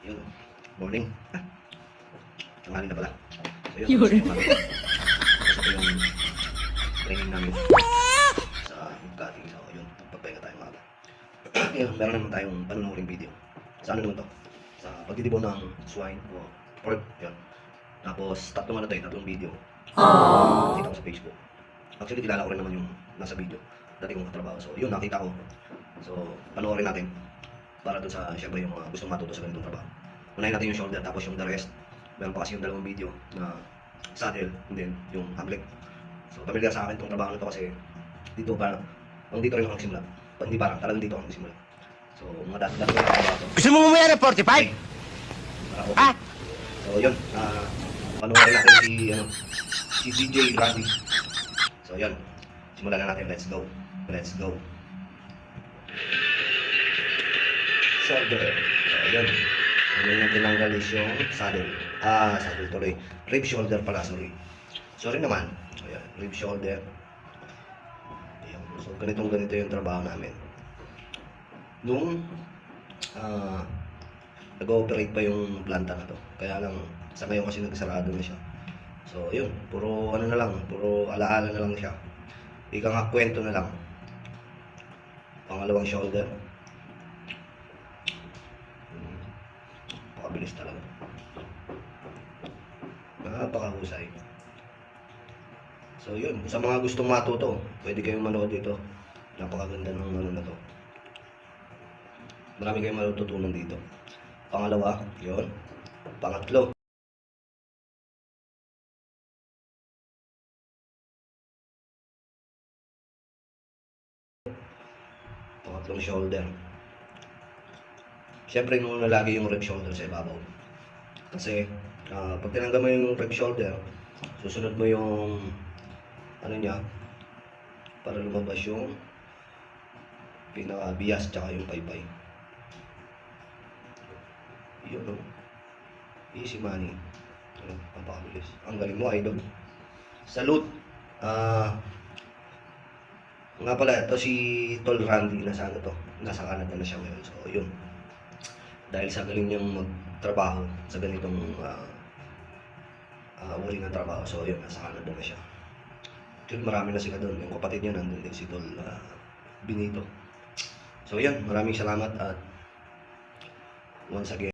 Yun. Morning. Tanghali na pala. So yun. Yun. Ito yung training namin sa cutting. So yun. Pagpahinga tayo mga ba. Yun. Meron naman tayong panunuring video. Sa ano naman to? Sa pagtitibo ng swine o pork. Yun. Tapos tatlong video. Nakita ko sa Facebook. Actually, kilala ko rin naman yung nasa video. Dati kong katrabaho. So, yun, nakita ko. So, panoorin natin. Para doon sa, syempre, yung mga gustong matuto sa ganitong trabaho. Unahin natin yung shoulder, tapos yung the rest. Meron pa kasi yung dalawang video na saddle, and then yung hamlet. So, pamilyar sa akin itong trabaho na to kasi dito parang, dito rin ako nagsimula. Hindi parang, talagang dito ako nagsimula. So, mga dati ko trabaho to. Gusto mo mamaya ng 45? Okay. Ah? So, yun. Panoorin natin si DJ Randy. So, yun. Simulan na natin. Let's go. Let's go. Shoulder. So, yun. Yun yung tinanggal is yung saddle. Saddle tuloy. Rib shoulder pala, sorry. Sorry naman. So, yun. Rib shoulder. Ayan. So, ganito yung trabaho namin. Nung nag-ooperate pa yung planta na to. Kaya lang, sa ngayon kasi nagsarado na siya. So, yun. Puro ano na lang. Puro alaala na lang siya. Ika nga kwento na lang. Pangalawang shoulder. Pakabilis talaga. Napakahusay. So, yun. Sa mga gustong matuto, pwede kayong manood dito. Napakaganda ng ano na to. Marami kayong matututunan dito. Pangalawa, yun. Pangatlo. Pangatlong shoulder. Siyempre, nung lagi yung rib shoulder sa ibabaw. Kasi, pag tinanggal mo yung rib shoulder, susunod mo yung, ano niya, para lumabas yung pinaka-bias tsaka yung paypay. Yun, no? Easy money. Ang pakabilis. Ang galing mo, idol. Salute! Nga pala, ito si Tol Randy, nasa ano to? Nasa Canada na siya ngayon. So, yun. Dahil sa galing niyang magtrabaho sa ganitong uri ng trabaho. So, yun, nasa Canada na siya. Actually, marami na sila doon. Yung kapatid niya nandun din, si Tol Benito. So, yun. Maraming salamat at once again,